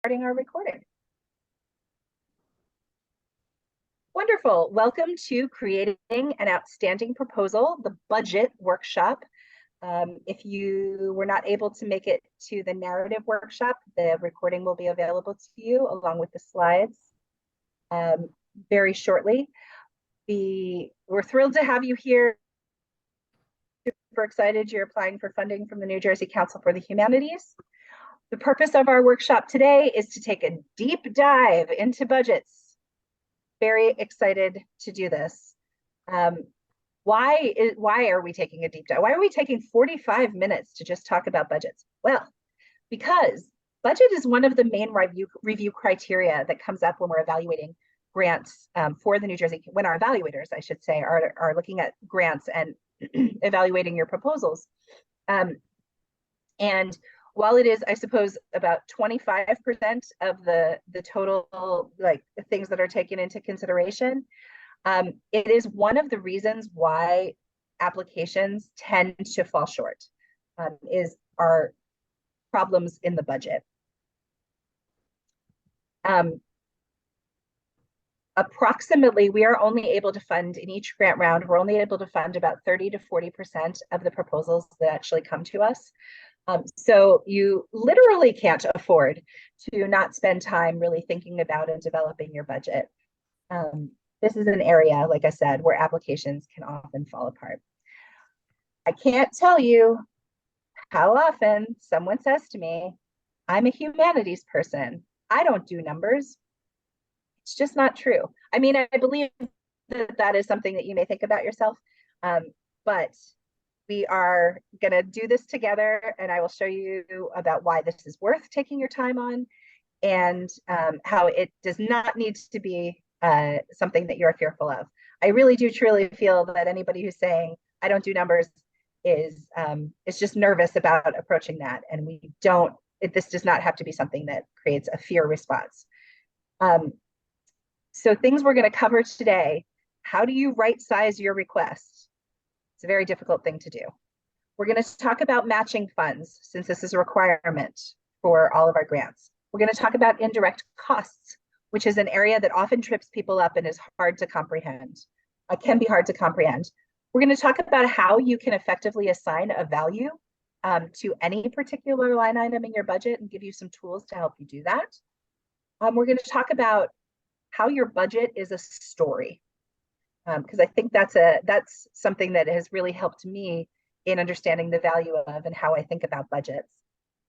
Starting our recording. Wonderful. Welcome to Creating an Outstanding Proposal, the budget workshop. If you were not able to make it to the narrative workshop, the recording will be available to you along with the slides very shortly. We're thrilled to have you here. Super excited you're applying for funding from the New Jersey Council for the Humanities. The purpose of our workshop today is to take a deep dive into budgets. Very excited to do this. Why are we taking a deep dive? Why are we taking 45 minutes to just talk about budgets? Well, because budget is one of the main review criteria that comes up when we're evaluating grants for the New Jersey, when our evaluators, I should say, are looking at grants and evaluating your proposals. And while it is, I suppose, about 25% of the total things that are taken into consideration, it is one of the reasons why applications tend to fall short, is our problems in the budget. Approximately, we are only able to fund in each grant round, we're only able to fund about 30 to 40% of the proposals that actually come to us. So you literally can't afford to not spend time really thinking about and developing your budget. This is an area, like I said, where applications can often fall apart. I can't tell you how often someone says to me, I'm a humanities person. I don't do numbers. It's just not true. I mean, I believe that that is something that you may think about yourself, but we are going to do this together, and I will show you about why this is worth taking your time on, and how it does not need to be something that you're fearful of. I really do truly feel that anybody who's saying, I don't do numbers, is just nervous about approaching that. And this does not have to be something that creates a fear response. So things we're going to cover today: how do you right size your request? It's a very difficult thing to do. We're going to talk about matching funds, since this is a requirement for all of our grants. We're going to talk about indirect costs, which is an area that often trips people up and is hard to comprehend. It can be hard to comprehend. We're going to talk about how you can effectively assign a value to any particular line item in your budget and give you some tools to help you do that. We're going to talk about how your budget is a story, because I think that's something that has really helped me in understanding the value of and how I think about budgets.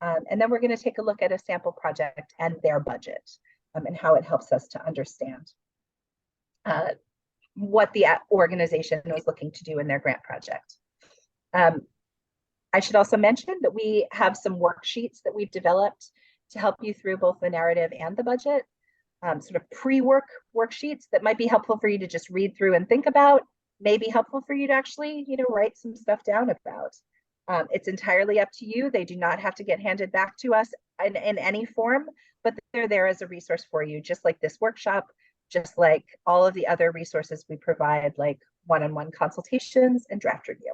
And then we're going to take a look at a sample project and their budget, and how it helps us to understand what the organization was looking to do in their grant project. I should also mention that we have some worksheets that we've developed to help you through both the narrative and the budget. Sort of pre-work worksheets that might be helpful for you to just read through and think about, may be helpful for you to actually, write some stuff down about. It's entirely up to you. They do not have to get handed back to us in any form, but they're there as a resource for you, just like this workshop, just like all of the other resources we provide, like one-on-one consultations and draft review.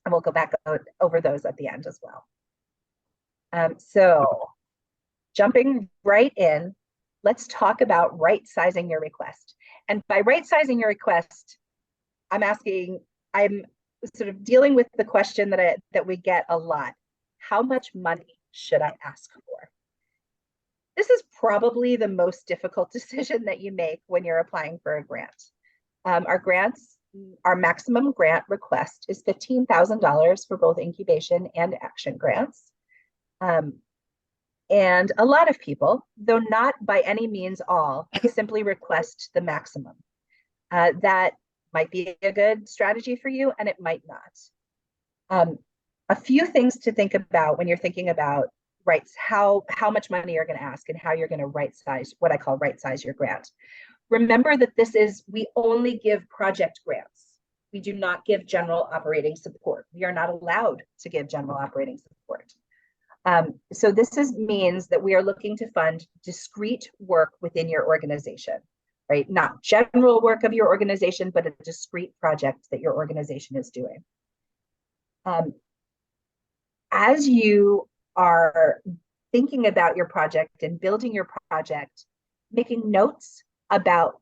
And we'll go back over those at the end as well. So jumping right in, let's talk about right-sizing your request. And by right-sizing your request, I'm sort of dealing with the question that we get a lot. How much money should I ask for? This is probably the most difficult decision that you make when you're applying for a grant. Our maximum grant request is $15,000 for both incubation and action grants. And a lot of people, though not by any means all, simply request the maximum. That might be a good strategy for you, and it might not. A few things to think about when you're thinking about how much money you're going to ask and how you're going to right size, what I call right size your grant. Remember that we only give project grants. We do not give general operating support. We are not allowed to give general operating support. So this means that we are looking to fund discrete work within your organization, right? Not general work of your organization, but a discrete project that your organization is doing. As you are thinking about your project and building your project, making notes about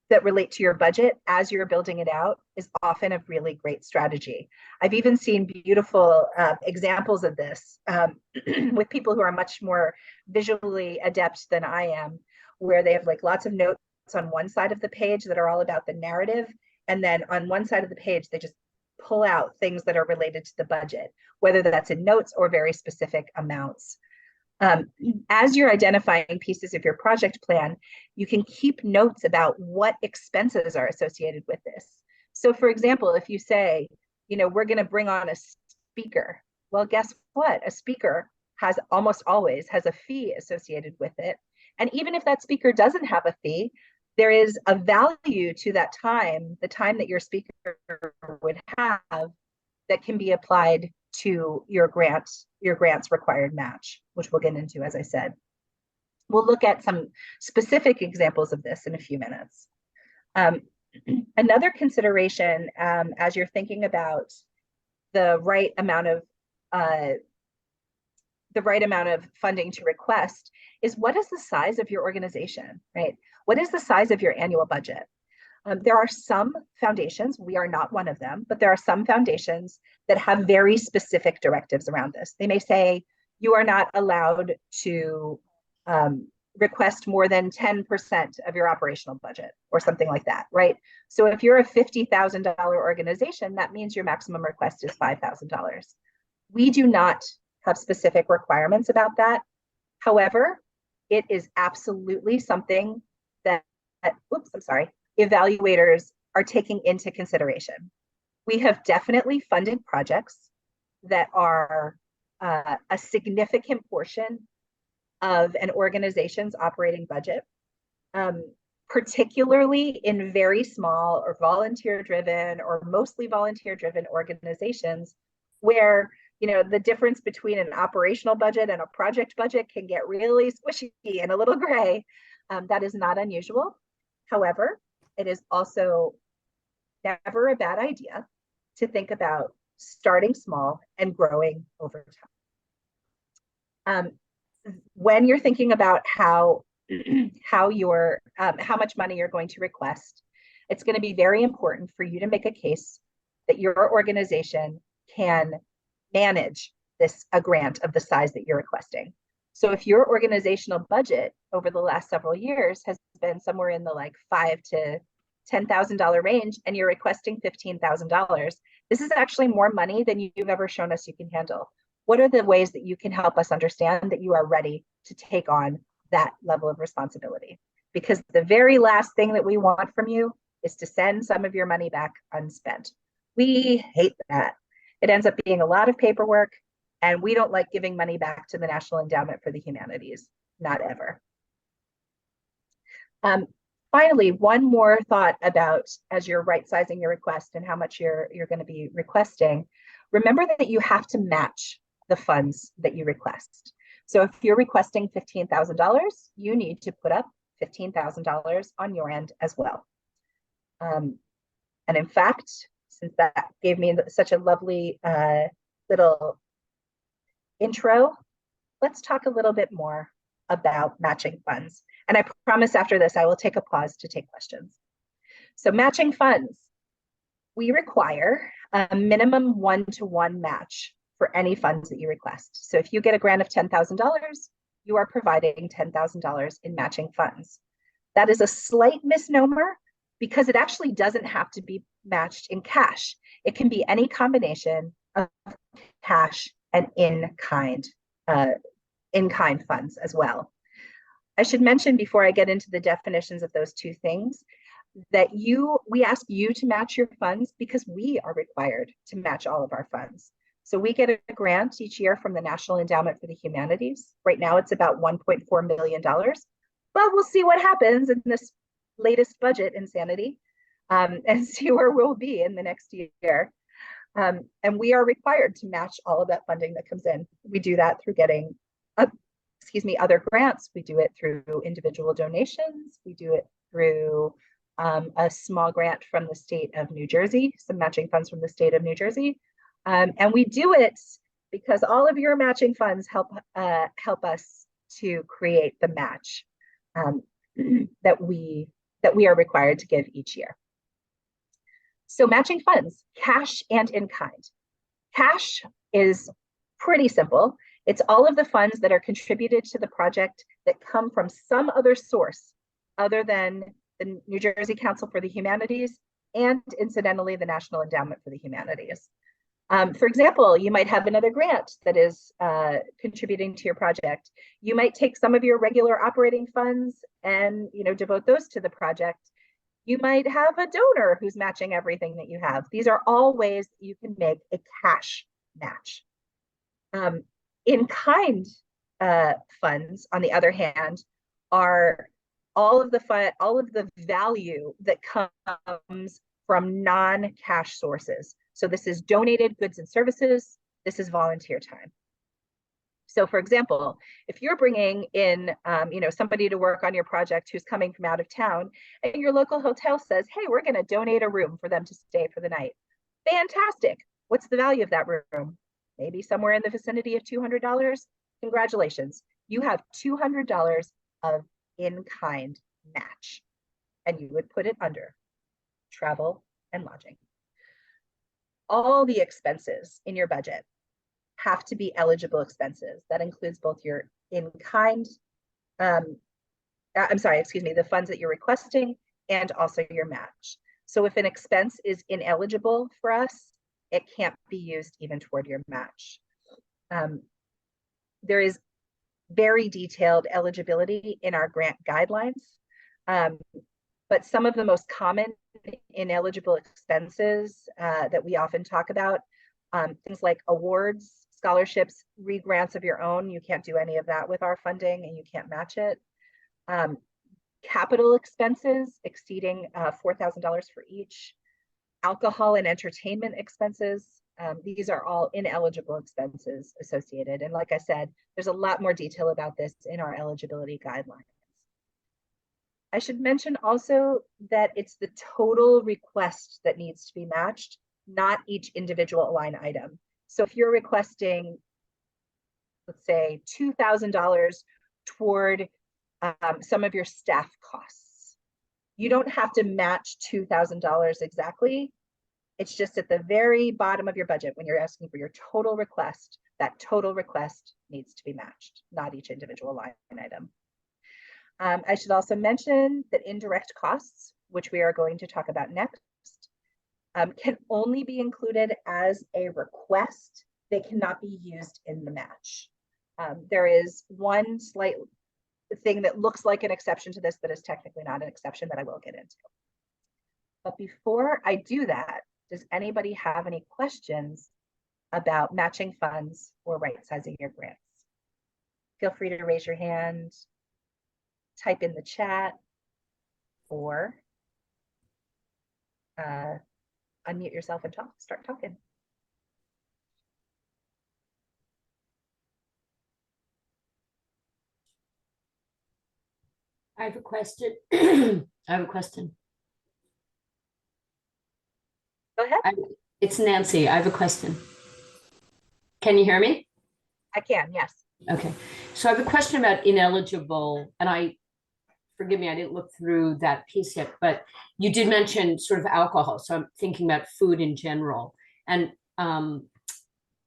that relate to your budget as you're building it out is often a really great strategy. I've even seen beautiful examples of this with people who are much more visually adept than I am, where they have like lots of notes on one side of the page that are all about the narrative. And then on one side of the page, they just pull out things that are related to the budget, whether that's in notes or very specific amounts. As you're identifying pieces of your project plan, you can keep notes about what expenses are associated with this. So for example, if you say, we're going to bring on a speaker, well, guess what? A speaker almost always has a fee associated with it. And even if that speaker doesn't have a fee, there is a value to that time, the time that your speaker would have, that can be applied to your grant's required match, which we'll get into, as I said. We'll look at some specific examples of this in a few minutes. Another consideration as you're thinking about the right amount of funding to request is, what is the size of your organization, right? What is the size of your annual budget? There are some foundations, we are not one of them, but there are some foundations that have very specific directives around this. They may say you are not allowed to request more than 10% of your operational budget or something like that, right? So if you're a $50,000 organization, that means your maximum request is $5,000. We do not have specific requirements about that. However, it is absolutely something that, evaluators are taking into consideration. We have definitely funded projects that are a significant portion of an organization's operating budget, particularly in very small or volunteer-driven or mostly volunteer-driven organizations where the difference between an operational budget and a project budget can get really squishy and a little gray. That is not unusual. However, it is also never a bad idea to think about starting small and growing over time. When you're thinking about how much money you're going to request, it's going to be very important for you to make a case that your organization can manage a grant of the size that you're requesting. So if your organizational budget over the last several years has been somewhere in the like $5,000 to $10,000 range, and you're requesting $15,000, this is actually more money than you've ever shown us you can handle. What are the ways that you can help us understand that you are ready to take on that level of responsibility? Because the very last thing that we want from you is to send some of your money back unspent. We hate that. It ends up being a lot of paperwork, and we don't like giving money back to the National Endowment for the Humanities, not ever. Finally, one more thought about, as you're right-sizing your request and how much you're going to be requesting, remember that you have to match the funds that you request. So if you're requesting $15,000, you need to put up $15,000 on your end as well. And in fact, since that gave me such a lovely little intro, let's talk a little bit more about matching funds. And I promise after this, I will take a pause to take questions. So matching funds, we require a minimum one-to-one match for any funds that you request. So if you get a grant of $10,000, you are providing $10,000 in matching funds. That is a slight misnomer because it actually doesn't have to be matched in cash. It can be any combination of cash and in-kind funds as well. I should mention before I get into the definitions of those two things that we ask you to match your funds because we are required to match all of our funds. So we get a grant each year from the National Endowment for the Humanities. Right now it's about $1.4 million, but we'll see what happens in this latest budget insanity and see where we'll be in the next year. And we are required to match all of that funding that comes in. We do that through getting other grants. We do it through individual donations. We do it through a small grant from the state of New Jersey, some matching funds from the state of New Jersey. And we do it because all of your matching funds help us to create the match that we are required to give each year. So matching funds, cash and in kind. Cash is pretty simple. It's all of the funds that are contributed to the project that come from some other source other than the New Jersey Council for the Humanities and incidentally the National Endowment for the Humanities. For example, you might have another grant that is contributing to your project. You might take some of your regular operating funds and devote those to the project. You might have a donor who's matching everything that you have. These are all ways that you can make a cash match. In-kind funds, on the other hand, are all of the value that comes from non-cash sources. So this is donated goods and services. This is volunteer time. So for example, if you're bringing in, somebody to work on your project who's coming from out of town, and your local hotel says, hey, we're going to donate a room for them to stay for the night. Fantastic. What's the value of that room? Maybe somewhere in the vicinity of $200. Congratulations. You have $200 of in-kind match, and you would put it under travel and lodging. All the expenses in your budget have to be eligible expenses. That includes both your in-kind, the funds that you're requesting and also your match. So if an expense is ineligible for us, it can't be used even toward your match. There is very detailed eligibility in our grant guidelines, but some of the most common ineligible expenses that we often talk about, things like awards, scholarships, re-grants of your own. You can't do any of that with our funding and you can't match it. Capital expenses exceeding $4,000 for each. Alcohol and entertainment expenses. These are all ineligible expenses associated. And like I said, there's a lot more detail about this in our eligibility guidelines. I should mention also that it's the total request that needs to be matched, not each individual line item. So if you're requesting, let's say, $2,000 toward some of your staff costs, you don't have to match $2,000 exactly. It's just at the very bottom of your budget when you're asking for your total request, that total request needs to be matched, not each individual line item. I should also mention that indirect costs, which we are going to talk about next, can only be included as a request. They cannot be used in the match. There is one slight thing that looks like an exception to this, but is technically not an exception that I will get into. But before I do that, does anybody have any questions about matching funds or right-sizing your grants? Feel free to raise your hand, type in the chat, or unmute yourself and start talking. I have a question. I have a question. Go ahead. It's Nancy. I have a question. Can you hear me? I can, yes. Okay. So I have a question about ineligible, and forgive me, I didn't look through that piece yet, but you did mention sort of alcohol. So I'm thinking about food in general. And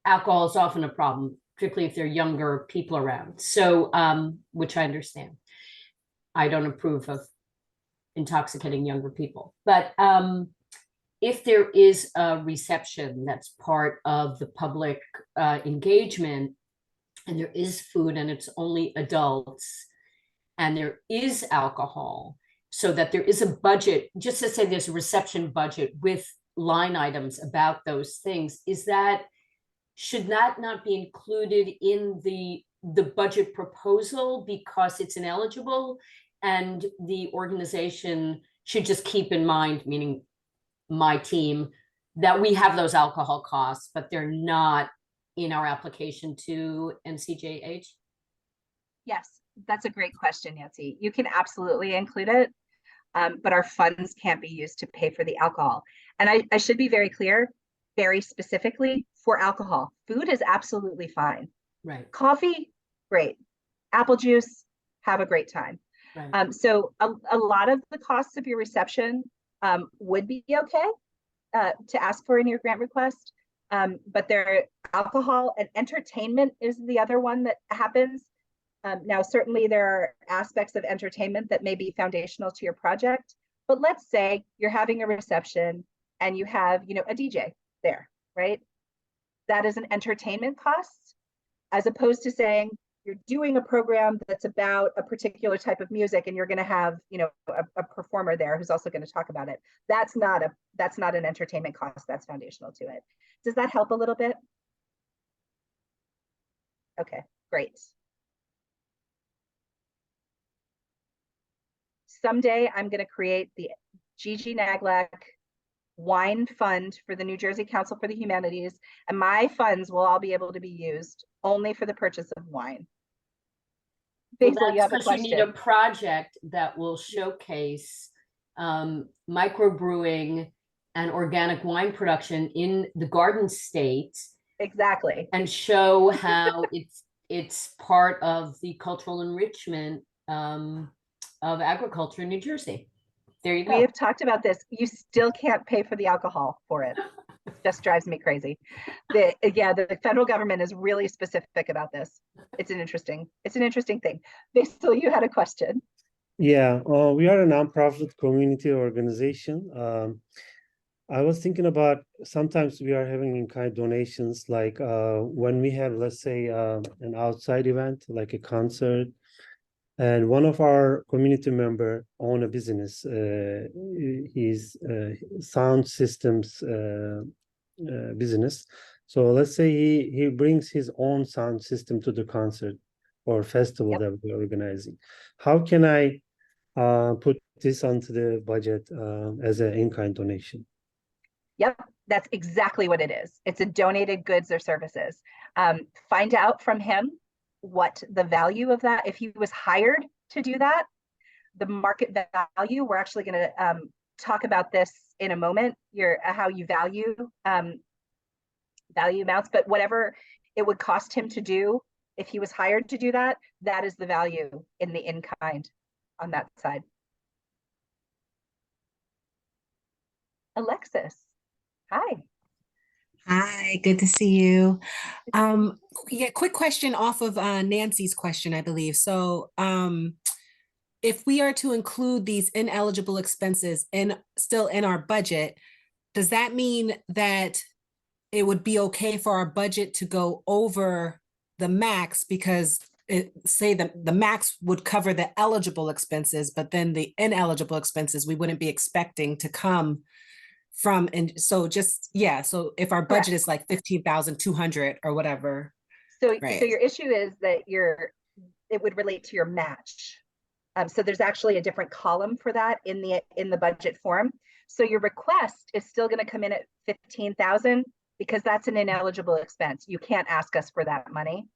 alcohol is often a problem, particularly if there are younger people around. So, which I understand. I don't approve of intoxicating younger people. But if there is a reception that's part of the public engagement, and there is food and it's only adults, and there is alcohol, so that there is a budget, just to say there's a reception budget with line items about those things, should that not be included in the budget proposal because it's ineligible, and the organization should just keep in mind, meaning my team, that we have those alcohol costs, but they're not in our application to NCJH? Yes, that's a great question, Nancy. You can absolutely include it, but our funds can't be used to pay for the alcohol. And I should be very clear, very specifically for alcohol. Food is absolutely fine. Right. Coffee, great. Apple juice, have a great time. Right. So a lot of the costs of your reception would be okay to ask for in your grant request. But there, alcohol and entertainment is the other one that happens. Now, certainly there are aspects of entertainment that may be foundational to your project, but let's say you're having a reception and you have, a DJ there, right? That is an entertainment cost, as opposed to saying you're doing a program that's about a particular type of music and you're going to have, a performer there who's also going to talk about it. That's not an entertainment cost. That's foundational to it. Does that help a little bit? Okay, great. Someday I'm going to create the Gigi Naglack wine fund for the New Jersey Council for the Humanities, and my funds will all be able to be used only for the purchase of wine. Basil, you have a question. You need a project that will showcase microbrewing and organic wine production in the Garden State. Exactly. And show how it's part of the cultural enrichment of agriculture in New Jersey. There you go. We have talked about this. You still can't pay for the alcohol for it. It just drives me crazy. The federal government is really specific about this. It's an interesting thing. Basil, you had a question. Yeah, we are a nonprofit community organization. I was thinking about sometimes we are having in-kind donations, like when we have, let's say, an outside event, like a concert, and one of our community member own a business. He's sound systems business. So let's say he brings his own sound system to the concert or festival that we're organizing. How can I put this onto the budget as an in-kind donation? Yep, that's exactly what it is. It's a donated goods or services. Find out from him what the value of that, if he was hired to do that, the market value. We're actually going to talk about this in a moment, how you value amounts, but whatever it would cost him to do, if he was hired to do that, that is the value in the in-kind on that side. Alexis, hi. Hi, good to see you. Quick question off of Nancy's question, I believe. So, if we are to include these ineligible expenses still in our budget, does that mean that it would be okay for our budget to go over the max, because say the max would cover the eligible expenses, but then the ineligible expenses we wouldn't be expecting to come from, and so so if our budget is like 15,200 or whatever. So your issue is that it would relate to your match. So there's actually a different column for that in the budget form. So your request is still going to come in at 15,000 because that's an ineligible expense. You can't ask us for that money.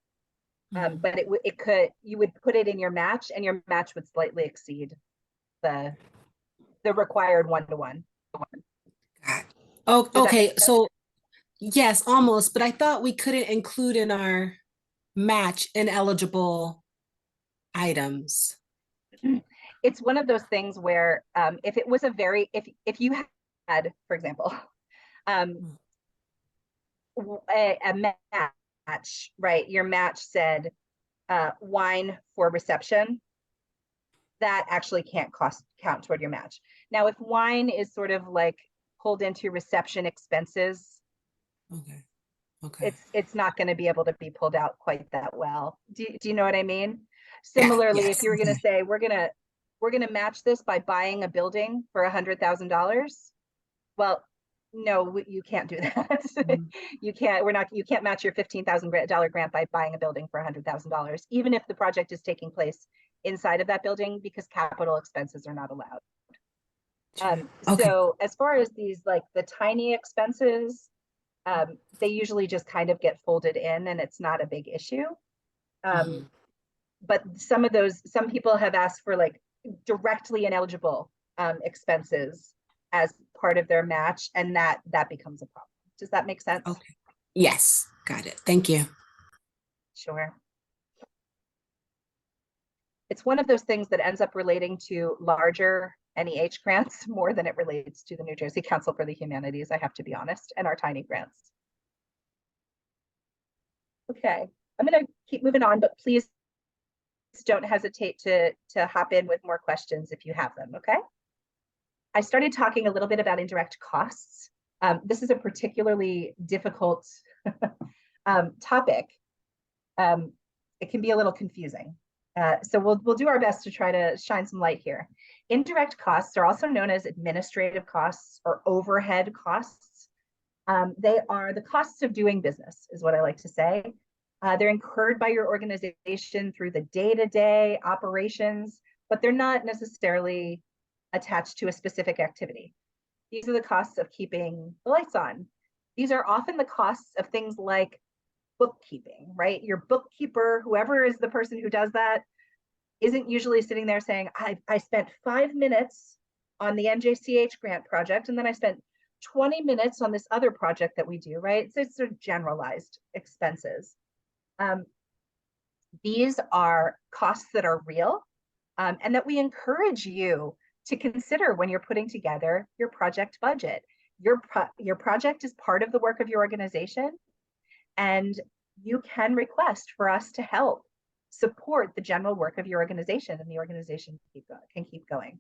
But you would put it in your match, and your match would slightly exceed the required 1-to-1. Oh, okay. So yes, almost, but I thought we couldn't include in our match ineligible items. It's one of those things where if it was if you had, for example, a match, right? Your match said wine for reception, that actually can't count toward your match. Now, if wine is sort of like pulled into reception expenses, it's not going to be able to be pulled out quite that well. Do you know what I mean? Similarly, if you were going to say we're going to match this by buying a building for $100,000, well, no, you can't do that. You can't match your $15,000 grant by buying a building for $100,000, even if the project is taking place inside of that building, because capital expenses are not allowed. So as far as these, like the tiny expenses, they usually just kind of get folded in and it's not a big issue. But some people have asked for like directly ineligible expenses as part of their match, and that becomes a problem. Does that make sense? Okay. Yes, got it. Thank you. Sure. It's one of those things that ends up relating to larger NEH grants more than it relates to the New Jersey Council for the Humanities, I have to be honest, and our tiny grants. Okay, I'm going to keep moving on, but please don't hesitate to hop in with more questions if you have them, okay? I started talking a little bit about indirect costs. This is a particularly difficult topic. It can be a little confusing. So we'll do our best to try to shine some light here. Indirect costs are also known as administrative costs or overhead costs. They are the costs of doing business, is what I like to say. They're incurred by your organization through the day-to-day operations, but they're not necessarily attached to a specific activity. These are the costs of keeping the lights on. These are often the costs of things like bookkeeping, right? Your bookkeeper, whoever is the person who does that, isn't usually sitting there saying, I spent 5 minutes on the NJCH grant project, and then I spent 20 minutes on this other project that we do, right? So it's sort of generalized expenses. These are costs that are real and that we encourage you to consider when you're putting together your project budget. Your project is part of the work of your organization, and you can request for us to help support the general work of your organization, and the organization can keep going.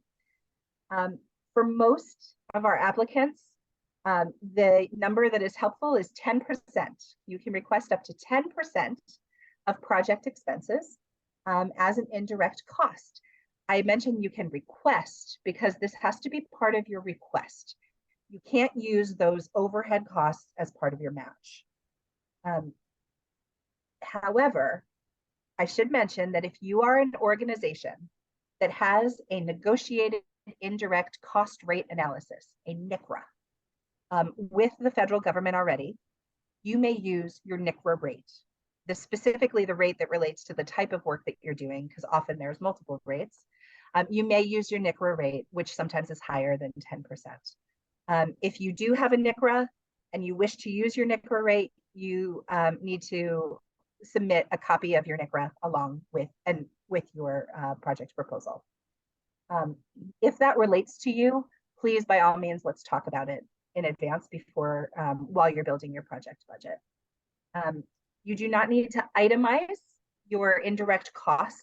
For most of our applicants, the number that is helpful is 10%. You can request up to 10% of project expenses as an indirect cost. I mentioned you can request because this has to be part of your request. You can't use those overhead costs as part of your match. However, I should mention that if you are an organization that has a negotiated indirect cost rate analysis, a NICRA, with the federal government already, you may use your NICRA rate. Specifically the rate that relates to the type of work that you're doing, because often there's multiple rates. You may use your NICRA rate, which sometimes is higher than 10%. If you do have a NICRA and you wish to use your NICRA rate, you need to submit a copy of your NICRA along with your project proposal. If that relates to you, please, by all means, let's talk about it in advance before while you're building your project budget. You do not need to itemize your indirect costs.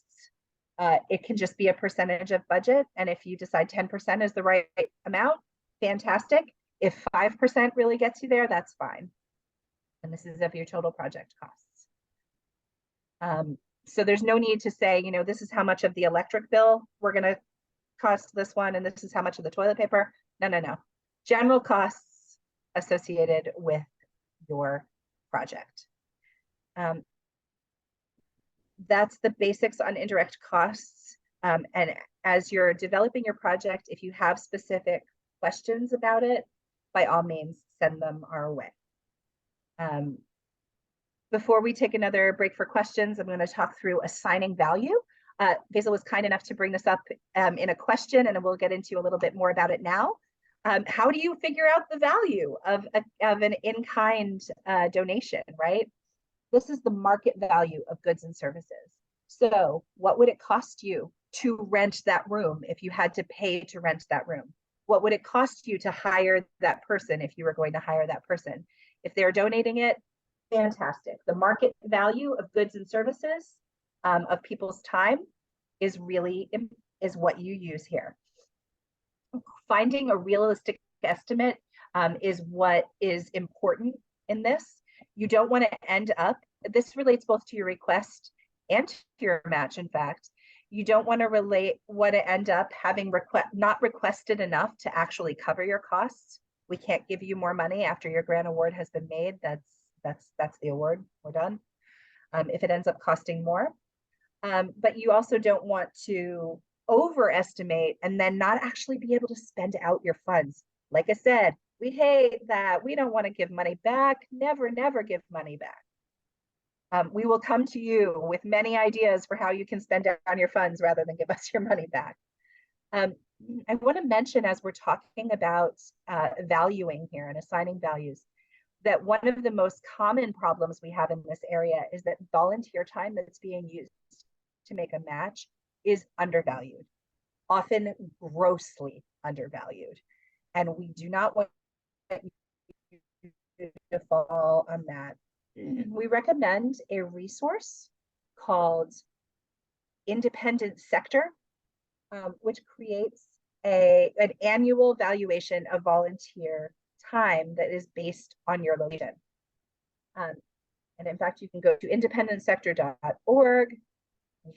It can just be a percentage of budget. And if you decide 10% is the right amount, fantastic. If 5% really gets you there, that's fine. And this is of your total project costs. So there's no need to say, you know, this is how much of the electric bill we're going to cost this one, and this is how much of the toilet paper. No. General costs associated with your project. That's the basics on indirect costs. And as you're developing your project, if you have specific questions about it, by all means, send them our way. Before we take another break for questions, I'm going to talk through assigning value. Basil was kind enough to bring this up in a question, and we'll get into a little bit more about it now. How do you figure out the value of an in-kind donation, right? This is the market value of goods and services. So what would it cost you to rent that room if you had to pay to rent that room? What would it cost you to hire that person if you were going to hire that person? If they're donating it, fantastic. The market value of goods and services, of people's time, is what you use here. Finding a realistic estimate is what is important in this. You don't want to end up, this relates both to your request and to your match, in fact. You don't want to end up having not requested enough to actually cover your costs. We can't give you more money after your grant award has been made. That's the award, we're done. If it ends up costing more. But you also don't want to overestimate and then not actually be able to spend out your funds. Like I said, we hate that. We don't want to give money back. Never give money back. We will come to you with many ideas for how you can spend down your funds rather than give us your money back. I want to mention, as we're talking about valuing here and assigning values, that one of the most common problems we have in this area is that volunteer time that's being used to make a match is undervalued, often grossly undervalued. And we do not want you to fall on that. We recommend a resource called Independent Sector, which creates an annual valuation of volunteer time that is based on your location. And in fact, you can go to independentsector.org,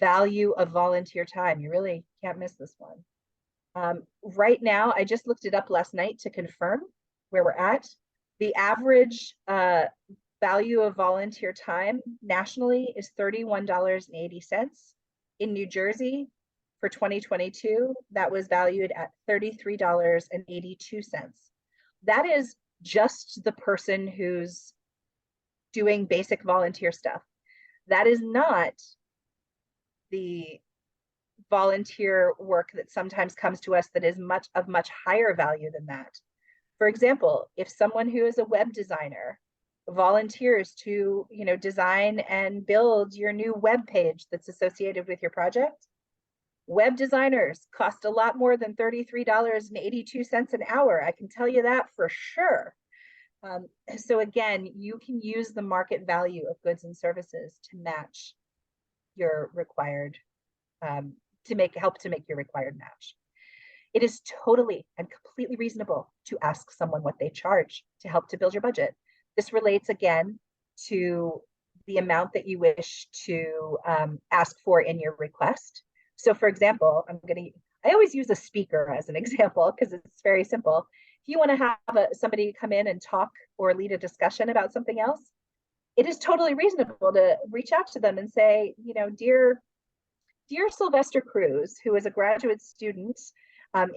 value of volunteer time. You really can't miss this one. Right now, I just looked it up last night to confirm where we're at. The average value of volunteer time nationally is $31.80. In New Jersey, for 2022, that was valued at $33.82. That is just the person who's doing basic volunteer stuff. That is not the volunteer work that sometimes comes to us that is much higher value than that. For example, if someone who is a web designer volunteers to, design and build your new web page that's associated with your project, web designers cost a lot more than $33.82 an hour. I can tell you that for sure. So again, you can use the market value of goods and services to match your required, help to make your required match. It is totally and completely reasonable to ask someone what they charge to help to build your budget. This relates again to the amount that you wish to ask for in your request. So for example, I always use a speaker as an example because it's very simple. If you want to have somebody come in and talk or lead a discussion about something else, it is totally reasonable to reach out to them and say, dear Sylvester Cruz, who is a graduate student,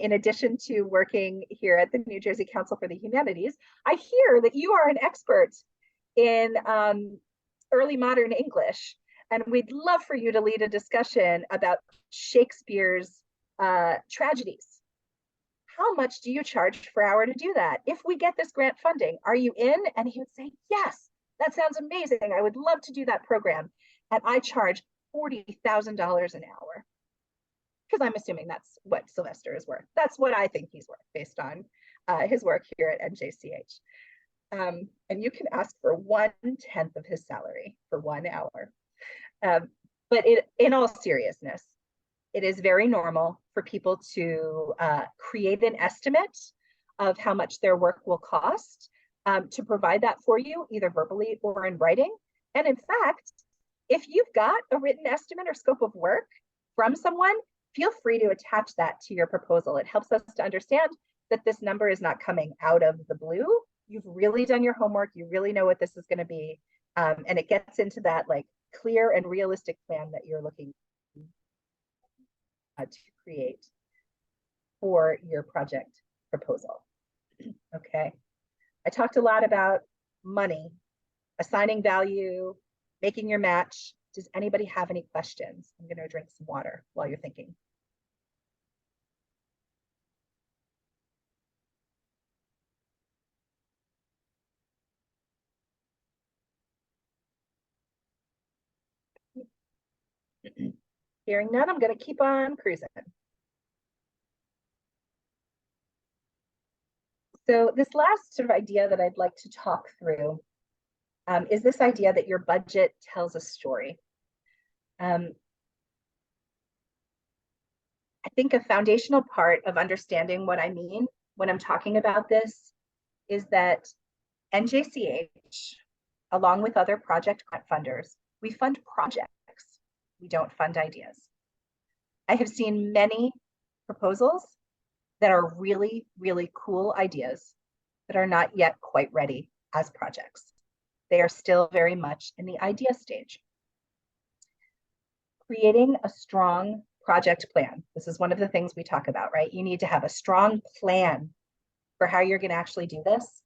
in addition to working here at the New Jersey Council for the Humanities, I hear that you are an expert in early modern English, and we'd love for you to lead a discussion about Shakespeare's tragedies. How much do you charge per hour to do that? If we get this grant funding, are you in? And he would say, yes, that sounds amazing. I would love to do that program. And I charge $40,000 an hour. Because I'm assuming that's what Sylvester is worth. That's what I think he's worth based on his work here at NJCH. And you can ask for 1/10 of his salary for 1 hour. But in all seriousness, it is very normal for people to create an estimate of how much their work will cost, to provide that for you, either verbally or in writing. And in fact, if you've got a written estimate or scope of work from someone, feel free to attach that to your proposal. It helps us to understand that this number is not coming out of the blue. You've really done your homework. You really know what this is going to be. And it gets into that clear and realistic plan that you're looking to create for your project proposal. Okay. I talked a lot about money, assigning value, making your match. Does anybody have any questions? I'm going to drink some water while you're thinking. Hearing none, I'm going to keep on cruising. So this last sort of idea that I'd like to talk through is this idea that your budget tells a story. I think a foundational part of understanding what I mean when I'm talking about this is that NJCH, along with other project grant funders, we fund projects. We don't fund ideas. I have seen many proposals that are really, really cool ideas that are not yet quite ready as projects. They are still very much in the idea stage. Creating a strong project plan. This is one of the things we talk about, right? You need to have a strong plan for how you're going to actually do this.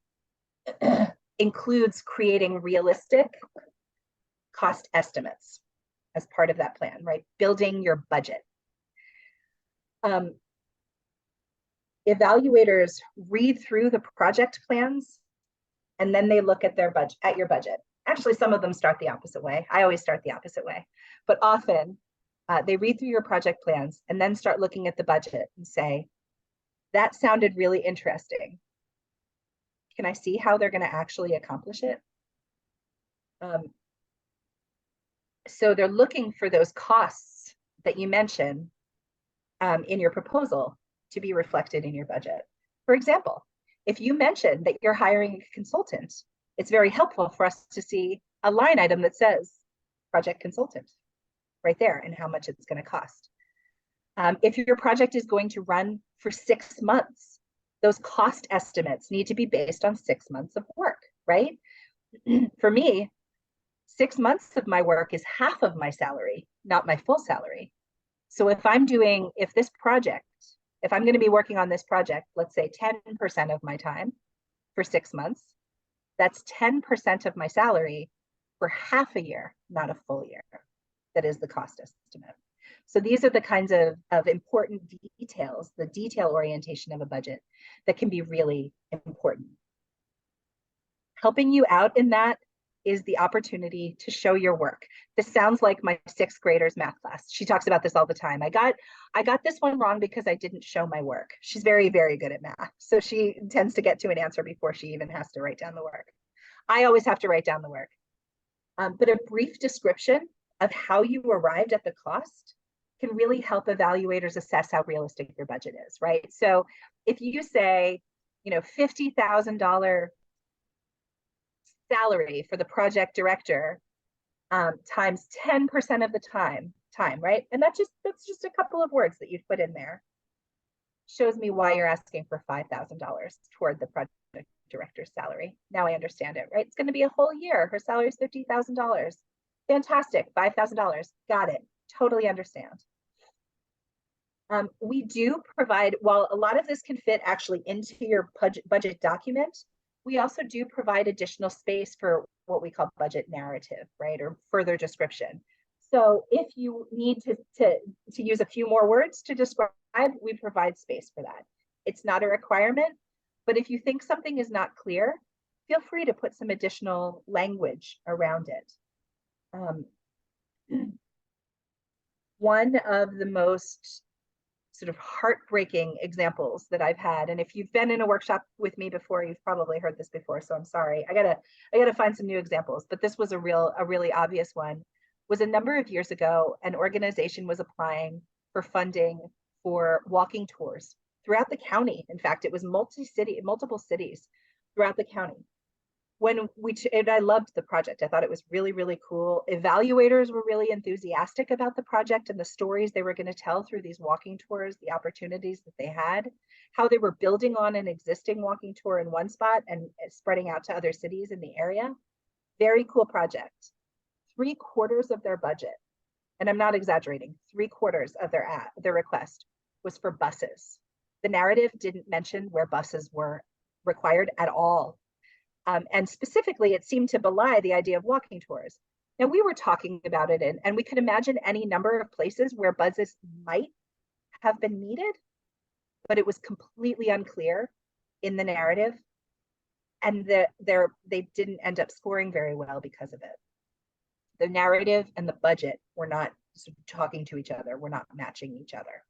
Includes creating realistic cost estimates as part of that plan, right? Building your budget. Evaluators read through the project plans and then they look at their budget, at your budget. Actually, some of them start the opposite way. I always start the opposite way, but often they read through your project plans and then start looking at the budget and say, that sounded really interesting. Can I see how they're going to actually accomplish it? So they're looking for those costs that you mention in your proposal to be reflected in your budget. For example, if you mention that you're hiring a consultant, it's very helpful for us to see a line item that says project consultant right there and how much it's going to cost. If your project is going to run for 6 months, those cost estimates need to be based on 6 months of work, right? For me, 6 months of my work is half of my salary, not my full salary. So if I'm going to be working on this project, let's say 10% of my time for 6 months, that's 10% of my salary for half a year, not a full year. That is the cost estimate. So these are the kinds of important details, the detail orientation of a budget that can be really important. Helping you out in that is the opportunity to show your work. This sounds like my 6th grader's math class. She talks about this all the time. I got this one wrong because I didn't show my work. She's very, very good at math. So she tends to get to an answer before she even has to write down the work. I always have to write down the work. But a brief description of how you arrived at the cost can really help evaluators assess how realistic your budget is, right? So if you say, $50,000 salary for the project director times 10% of the time, right? And that's just a couple of words that you'd put in there. Shows me why you're asking for $5,000 toward the project director's salary. Now I understand it, right? It's going to be a whole year. Her salary is $50,000. Fantastic, $5,000. Got it. Totally understand. We do provide, while a lot of this can fit actually into your budget document, we also do provide additional space for what we call budget narrative, right? Or further description. So if you need to use a few more words to describe, we provide space for that. It's not a requirement, but if you think something is not clear, feel free to put some additional language around it. One of the most sort of heartbreaking examples that I've had, and if you've been in a workshop with me before, you've probably heard this before, so I'm sorry. I gotta find some new examples, but this was a really obvious one. Was a number of years ago, an organization was applying for funding for walking tours throughout the county. In fact, it was multiple cities throughout the county. And I loved the project. I thought it was really, really cool. Evaluators were really enthusiastic about the project and the stories they were going to tell through these walking tours, the opportunities that they had, how they were building on an existing walking tour in one spot and spreading out to other cities in the area. Very cool project. 3/4 of their budget, and I'm not exaggerating, 3/4 of their request was for buses. The narrative didn't mention where buses were required at all. And specifically, it seemed to belie the idea of walking tours. Now, we were talking about it, and we could imagine any number of places where buses might have been needed, but it was completely unclear in the narrative, and they didn't end up scoring very well because of it. The narrative and the budget were not talking to each other, were not matching each other.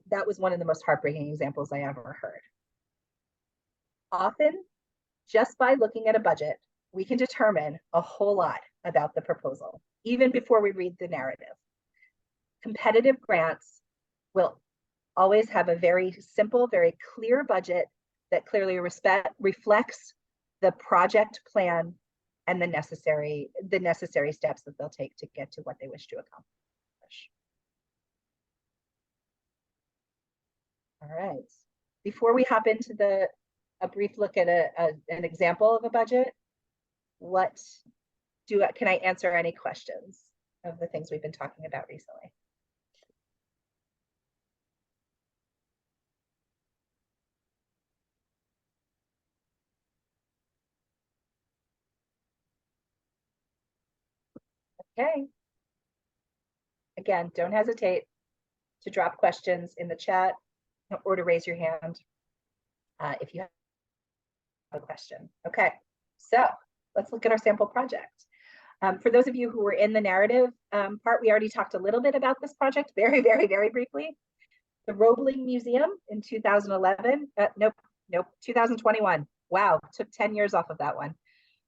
That was one of the most heartbreaking examples I ever heard. Often, just by looking at a budget, we can determine a whole lot about the proposal, even before we read the narrative. Competitive grants will always have a very simple, very clear budget that clearly reflects the project plan and the necessary steps that they'll take to get to what they wish to accomplish. All right. Before we hop into a brief look at an example of a budget, can I answer any questions of the things we've been talking about recently? Okay. Again, don't hesitate to drop questions in the chat or to raise your hand if you a question. Okay, so let's look at our sample project. For those of you who were in the narrative part, we already talked a little bit about this project very, very, very briefly. The Roebling Museum in 2011, nope, 2021. Wow, took 10 years off of that one.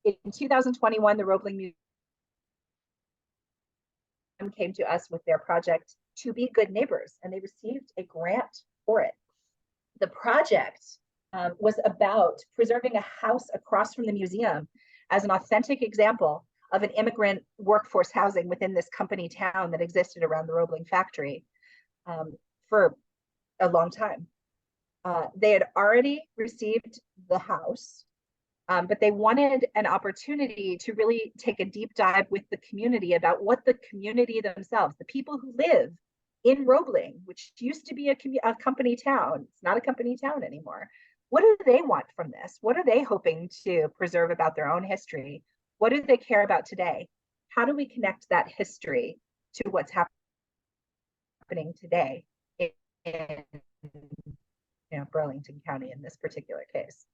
In 2021, the Roebling Museum came to us with their project, To Be Good Neighbors, and they received a grant for it. The project was about preserving a house across from the museum as an authentic example of an immigrant workforce housing within this company town that existed around the Roebling factory for a long time. They had already received the house, but they wanted an opportunity to really take a deep dive with the community about what the community themselves, the people who live in Roebling, which used to be a company town, it's not a company town anymore. What do they want from this? What are they hoping to preserve about their own history? What do they care about today? How do we connect that history to what's happening today in Burlington County in this particular case?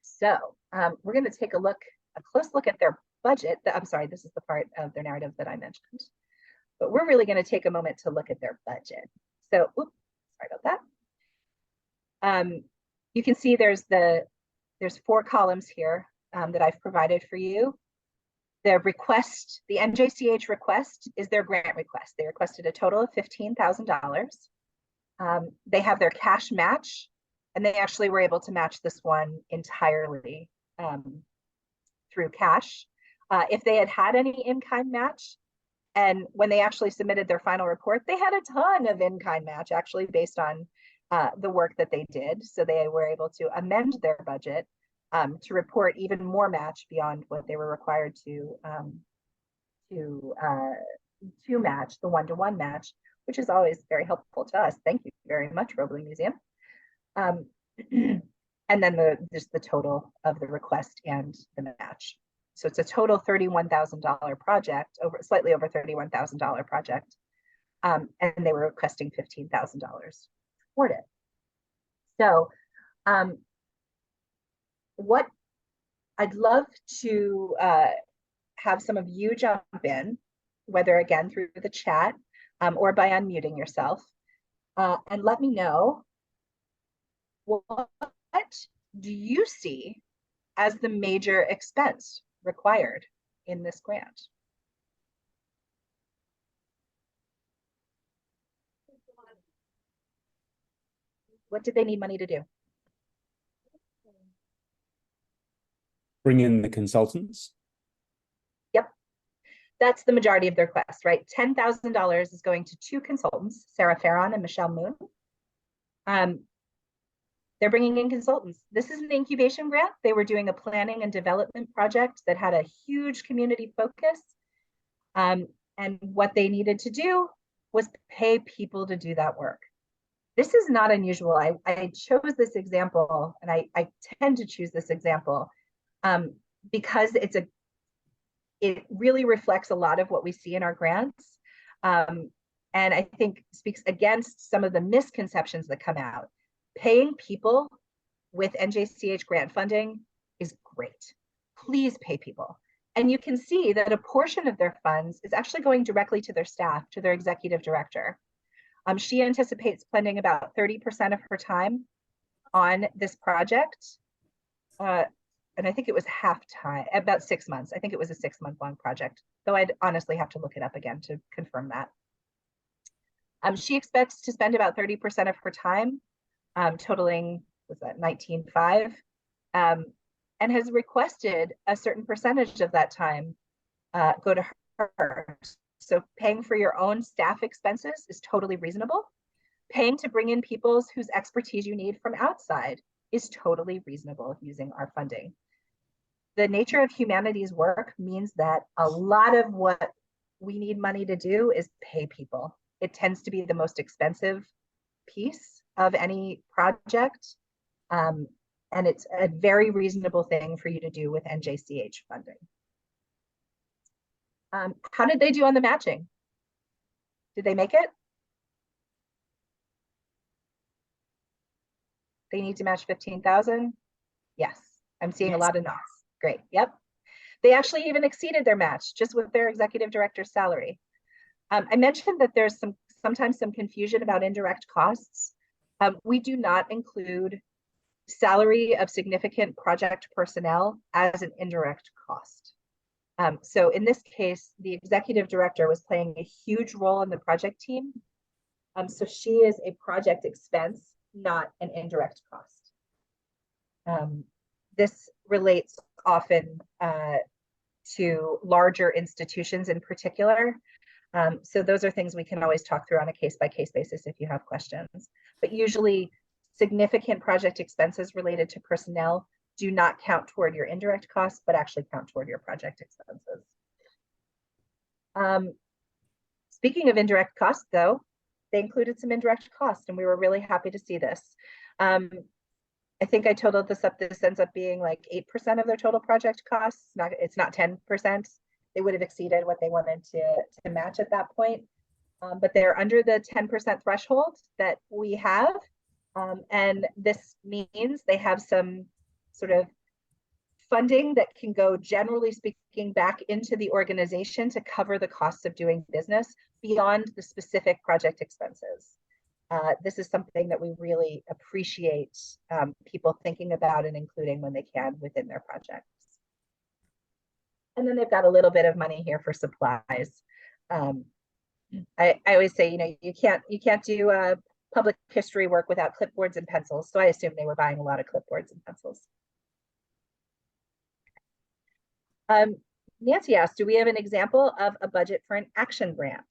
So we're going to take a close look at their budget. I'm sorry, this is the part of their narrative that I mentioned. But we're really going to take a moment to look at their budget. So, oops, sorry about that. You can see there's 4 columns here that I've provided for you. The request, the NJCH request is their grant request. They requested a total of $15,000. They have their cash match, and they actually were able to match this one entirely through cash. If they had had any in-kind match, and when they actually submitted their final report, they had a ton of in-kind match actually based on the work that they did. So they were able to amend their budget to report even more match beyond what they were required to match, the one-to-one match, which is always very helpful to us. Thank you very much, Roebling Museum. And then just the total of the request and the match. So it's a total $31,000 project, slightly over $31,000 project. And they were requesting $15,000 for it. So what I'd love to have some of you jump in, whether again through the chat or by unmuting yourself, and let me know, what do you see as the major expense required in this grant? What did they need money to do? Bring in the consultants. Yep, that's the majority of their request, right? $10,000 is going to 2 consultants, Sarah Farron and Michelle Moon. They're bringing in consultants. This is an incubation grant. They were doing a planning and development project that had a huge community focus. And what they needed to do was pay people to do that work. This is not unusual. I chose this example, and I tend to choose this example because it really reflects a lot of what we see in our grants. And I think speaks against some of the misconceptions that come out. Paying people with NJCH grant funding is great. Please pay people. And you can see that a portion of their funds is actually going directly to their staff, to their executive director. She anticipates spending about 30% of her time on this project. And I think it was half time, about 6 months. I think it was a 6-month-long project, though I'd honestly have to look it up again to confirm that. She expects to spend about 30% of her time, totaling, was that 19.5, and has requested a certain percentage of that time go to her. So paying for your own staff expenses is totally reasonable. Paying to bring in people whose expertise you need from outside is totally reasonable using our funding. The nature of humanities work means that a lot of what we need money to do is pay people. It tends to be the most expensive piece of any project. And it's a very reasonable thing for you to do with NJCH funding. How did they do on the matching? Did they make it? They need to match 15,000? Yes, I'm seeing a Yes. lot of nods. Great. Yep. They actually even exceeded their match just with their executive director's salary. I mentioned that there's sometimes some confusion about indirect costs. We do not include salary of significant project personnel as an indirect cost. So in this case, the executive director was playing a huge role in the project team. So she is a project expense, not an indirect cost. This relates often to larger institutions in particular. So those are things we can always talk through on a case-by-case basis if you have questions. But usually significant project expenses related to personnel do not count toward your indirect costs, but actually count toward your project expenses. Speaking of indirect costs, though, they included some indirect costs, and we were really happy to see this. I think I totaled this up. This ends up being like 8% of their total project costs. It's not 10%. They would have exceeded what they wanted to match at that point. But they're under the 10% threshold that we have. And this means they have some sort of funding that can go, generally speaking, back into the organization to cover the costs of doing business beyond the specific project expenses. This is something that we really appreciate people thinking about and including when they can within their projects. And then they've got a little bit of money here for supplies. I always say, you can't do public history work without clipboards and pencils. So I assume they were buying a lot of clipboards and pencils. Nancy asked, do we have an example of a budget for an action grant?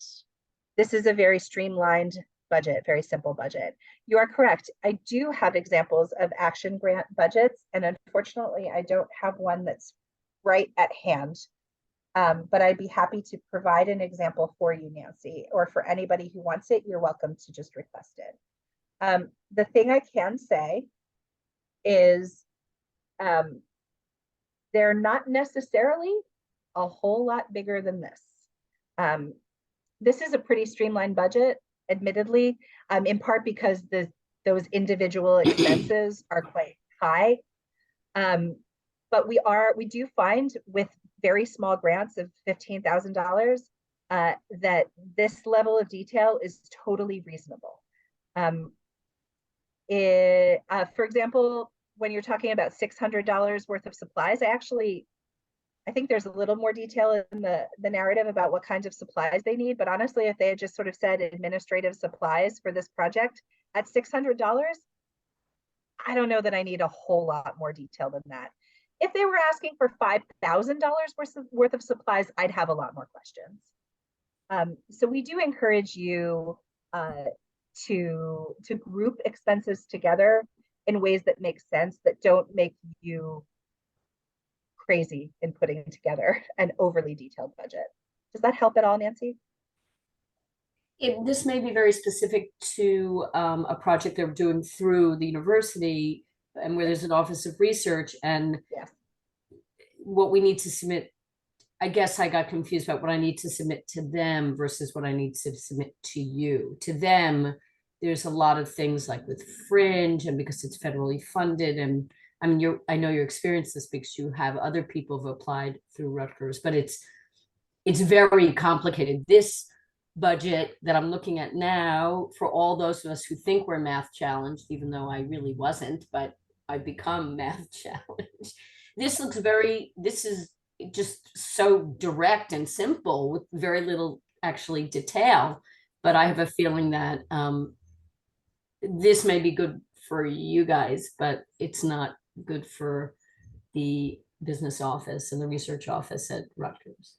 This is a very streamlined budget, very simple budget. You are correct. I do have examples of action grant budgets, and unfortunately, I don't have one that's right at hand. But I'd be happy to provide an example for you, Nancy, or for anybody who wants it, you're welcome to just request it. The thing I can say is they're not necessarily a whole lot bigger than this. This is a pretty streamlined budget, admittedly, in part because those individual expenses are quite high. But we do find with very small grants of $15,000 that this level of detail is totally reasonable. For example, when you're talking about $600 worth of supplies, I think there's a little more detail in the narrative about what kinds of supplies they need. But honestly, if they had just sort of said administrative supplies for this project at $600, I don't know that I need a whole lot more detail than that. If they were asking for $5,000 worth of supplies, I'd have a lot more questions. So we do encourage you to group expenses together in ways that make sense, that don't make you crazy in putting together an overly detailed budget. Does that help at all, Nancy? This may be very specific to a project they're doing through the university, and where there's an office of research, and yes, what we need to submit. I guess I got confused about what I need to submit to them versus what I need to submit to you. To them, there's a lot of things like with Fringe, and because it's federally funded, and I mean, I know your experience this because you have other people who've applied through Rutgers, but it's very complicated. This budget that I'm looking at now, for all those of us who think we're math challenged, even though I really wasn't, but I've become math challenged. This is just so direct and simple with very little actually detail. But I have a feeling that this may be good for you guys, but it's not good for the business office and the research office at Rutgers.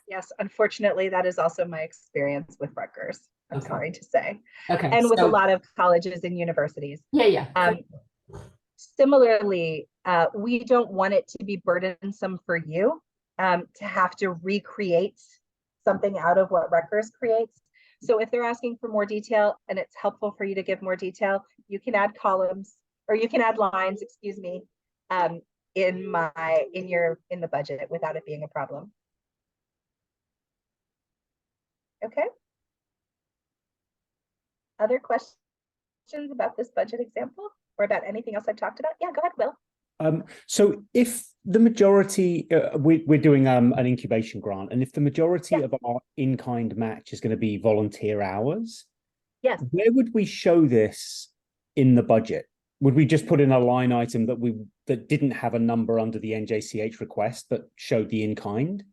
Yes, unfortunately, that is also my experience with Rutgers. I'm sorry to say. Okay. And with a lot of colleges and universities. Yeah. Similarly, we don't want it to be burdensome for you to have to recreate something out of what Rutgers creates. So if they're asking for more detail and it's helpful for you to give more detail, you can add columns, or you can add lines, excuse me, in the budget without it being a problem. Okay. Other questions about this budget example or about anything else I've talked about? Yeah, go ahead, Will. So if the majority, we're doing an incubation grant, and if the majority of our in-kind match is going to be volunteer hours, Yes. where would we show this in the budget? Would we just put in a line item that didn't have a number under the NJCH request but showed the in-kind?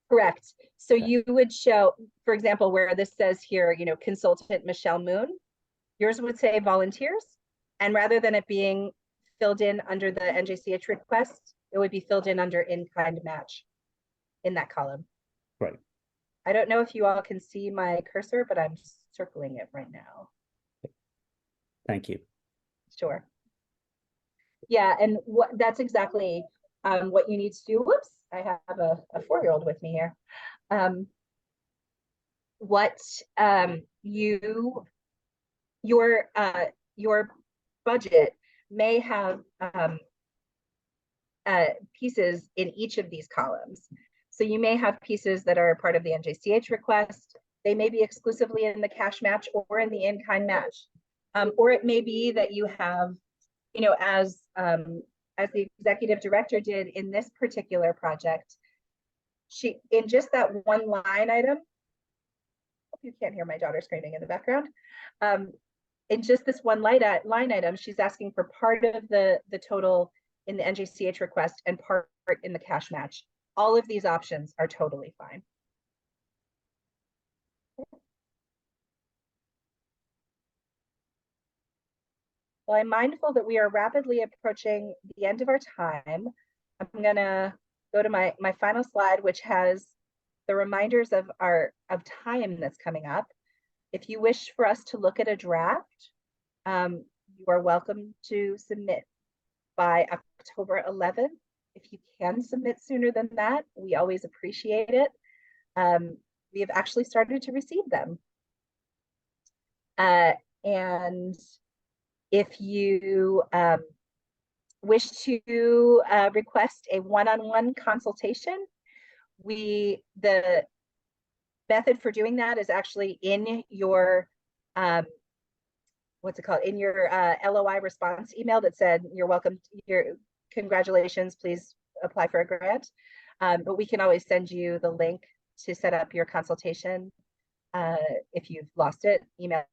Correct. So Okay. you would show, for example, where this says here, consultant Michelle Moon, yours would say volunteers. And rather than it being filled in under the NJCH request, it would be filled in under in-kind match in that column. Right. I don't know if you all can see my cursor, but I'm circling it right now. Thank you. Sure. Yeah, and that's exactly what you need to do. Whoops, I have a 4-year-old with me here. What your budget may have pieces in each of these columns. So you may have pieces that are part of the NJCH request. They may be exclusively in the cash match or in the in-kind match. Or it may be that you have, as the executive director did in this particular project, she, in just that one line item, hope you can't hear my daughter screaming in the background. In just this one line item, she's asking for part of the total in the NJCH request and part in the cash match. All of these options are totally fine. Well, I'm mindful that we are rapidly approaching the end of our time. I'm gonna go to my final slide, which has the reminders of time that's coming up. If you wish for us to look at a draft, you are welcome to submit by October 11th. If you can submit sooner than that, we always appreciate it. We have actually started to receive them. And if you wish to request a one-on-one consultation, the method for doing that is actually in your what's it called, in your LOI response email that said you're welcome, congratulations, please apply for a grant. But we can always send you the link to set up your consultation. If you've lost it, email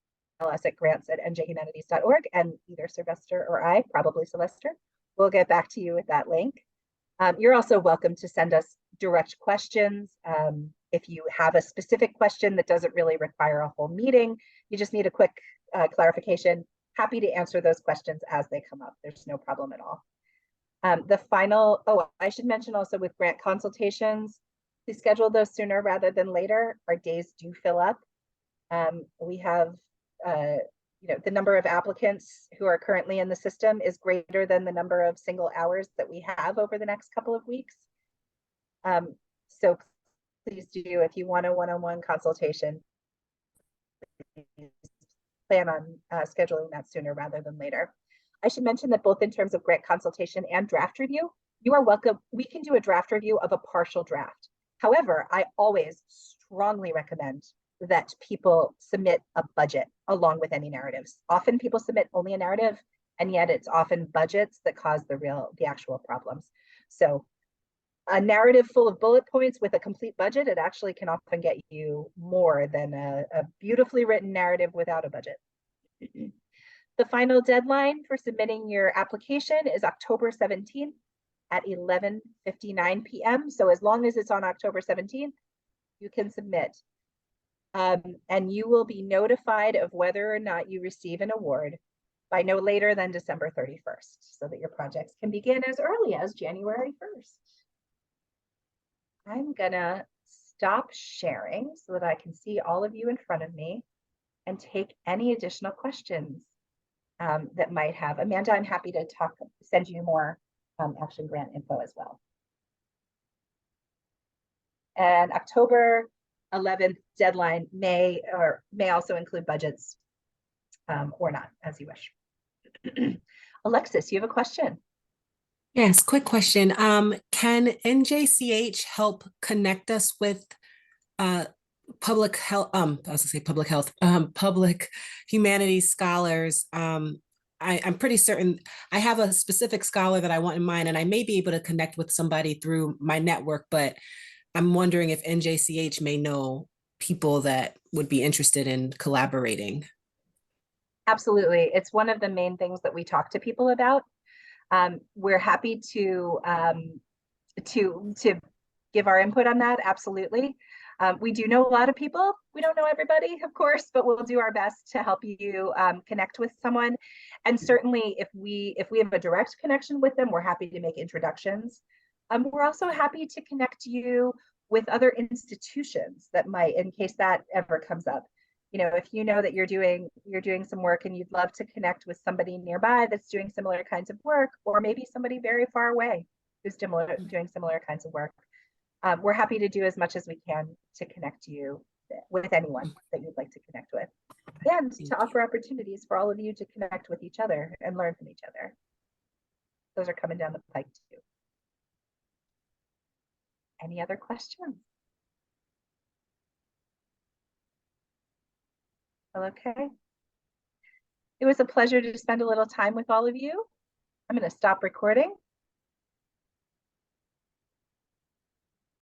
us at grants@njhumanities.org, and either Sylvester or I, probably Sylvester, will get back to you with that link. You're also welcome to send us direct questions. If you have a specific question that doesn't really require a whole meeting, you just need a quick clarification, happy to answer those questions as they come up. There's no problem at all. I should mention also with grant consultations, please schedule those sooner rather than later. Our days do fill up. We have, the number of applicants who are currently in the system is greater than the number of single hours that we have over the next couple of weeks. So please do, if you want a one-on-one consultation, plan on scheduling that sooner rather than later. I should mention that both in terms of grant consultation and draft review, you are welcome. We can do a draft review of a partial draft. However, I always strongly recommend that people submit a budget along with any narratives. Often people submit only a narrative, and yet it's often budgets that cause the actual problems. So a narrative full of bullet points with a complete budget, it actually can often get you more than a beautifully written narrative without a budget. The final deadline for submitting your application is October 17th at 11:59 p.m. So as long as it's on October 17th, you can submit. And you will be notified of whether or not you receive an award by no later than December 31st, so that your projects can begin as early as January 1st. I'm gonna stop sharing so that I can see all of you in front of me and take any additional questions that might have. Amanda, I'm happy to send you more Action Grant info as well. And October 11th deadline may also include budgets or not, as you wish. Alexis, you have a question? Yes, quick question. Can NJCH help connect us with public health, public humanities scholars? I'm pretty certain I have a specific scholar that I want in mind, and I may be able to connect with somebody through my network, but I'm wondering if NJCH may know people that would be interested in collaborating. Absolutely. It's one of the main things that we talk to people about. We're happy to give our input on that. Absolutely. We do know a lot of people. We don't know everybody, of course, but we'll do our best to help you connect with someone. And certainly if we have a direct connection with them, we're happy to make introductions. We're also happy to connect you with other institutions that might, in case that ever comes up. You know, if you know that you're doing some work and you'd love to connect with somebody nearby that's doing similar kinds of work, or maybe somebody very far away who's doing similar kinds of work, we're happy to do as much as we can to connect you with anyone that you'd like to connect with, and to offer opportunities for all of you to connect with each other and learn from each other. Those are coming down the pike too. Any other questions? Okay. It was a pleasure to spend a little time with all of you. I'm going to stop recording.